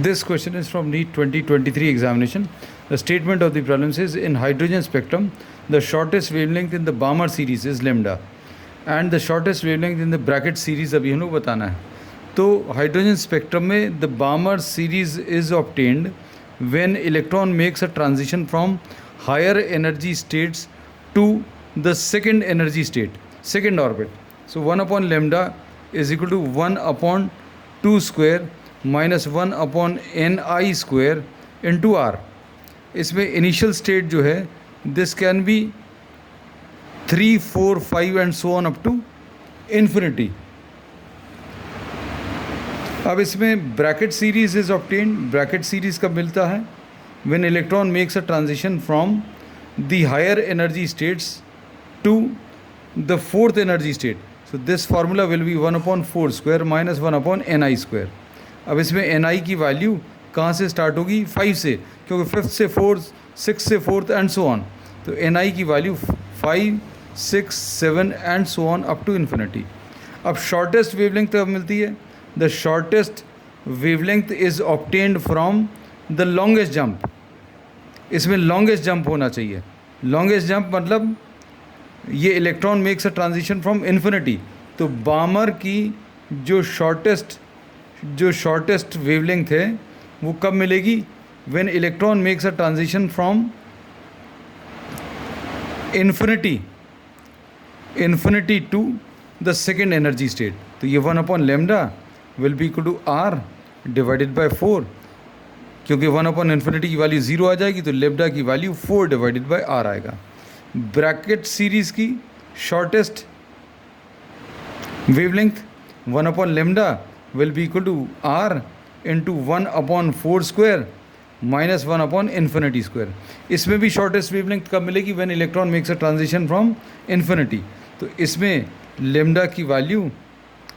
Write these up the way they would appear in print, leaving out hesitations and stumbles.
This question is from NEET 2023 examination. The statement of the problem says in hydrogen spectrum, the shortest wavelength in the Balmer series is lambda and the shortest wavelength in the bracket series अभी हम लोग बताना है. तो hydrogen spectrum में the Balmer series is obtained when electron makes a transition from higher energy states to the second energy state, second orbit. So 1 lambda is equal to 1/2 square minus 1/ni square into R. इसमें initial state जो है this can be 3, 4, 5 and so on up to infinity. अब इसमें Brackett series is obtained. Brackett series कब मिलता है? When electron makes a transition from the higher energy states to the fourth energy state. So this formula will be 1/4 square minus 1/ni square. अब इसमें ni की value कहाँ से start होगी? 5 से, क्योंकि 5th से 4th, 6th से 4th एंड सो ऑन. तो ni की value 5, 6, 7 and so on up to infinity. अब शॉर्टेस्ट वेवलेंथ कब मिलती है? The shortest wavelength is obtained from the longest jump. इसमें लॉन्गेस्ट जंप होना चाहिए. लॉन्गेस्ट जंप मतलब ये electron makes a transition from infinity. तो बामर की जो शॉर्टेस्ट वेवलेंथ है वो कब मिलेगी? When electron makes a transition from infinity to the second energy state. तो ये 1/λ will be equal to R divided by 4, क्योंकि 1/∞ की वैल्यू 0 आ जाएगी तो लेब्डा की वैल्यू 4 डिवाइडेड बाय आर आएगा. ब्रैकेट सीरीज की shortest wavelength 1/λ will be equal to R into 1/4 square minus 1/∞ square. इसमें भी शॉर्टेस्ट वेवलेंथ कब मिलेगी? When electron makes a transition from infinity. तो इसमें लेम्डा की वैल्यू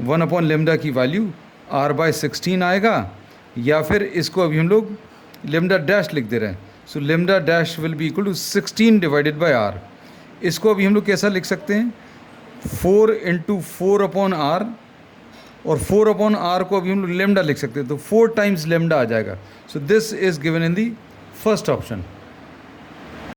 1/λ की वैल्यू r/16 आएगा, या फिर इसको अभी हम लोग लेम्डा डैश लिख दे रहे हैं. So lambda dash will be equal to 16 divided by R. इसको अभी हम लोग कैसा लिख सकते हैं? 4 × 4/r, और 4/r को अभी हम लोग लेम्डा लिख सकते हैं. तो 4 टाइम्स लेम्डा आ जाएगा. So this is given in the first option.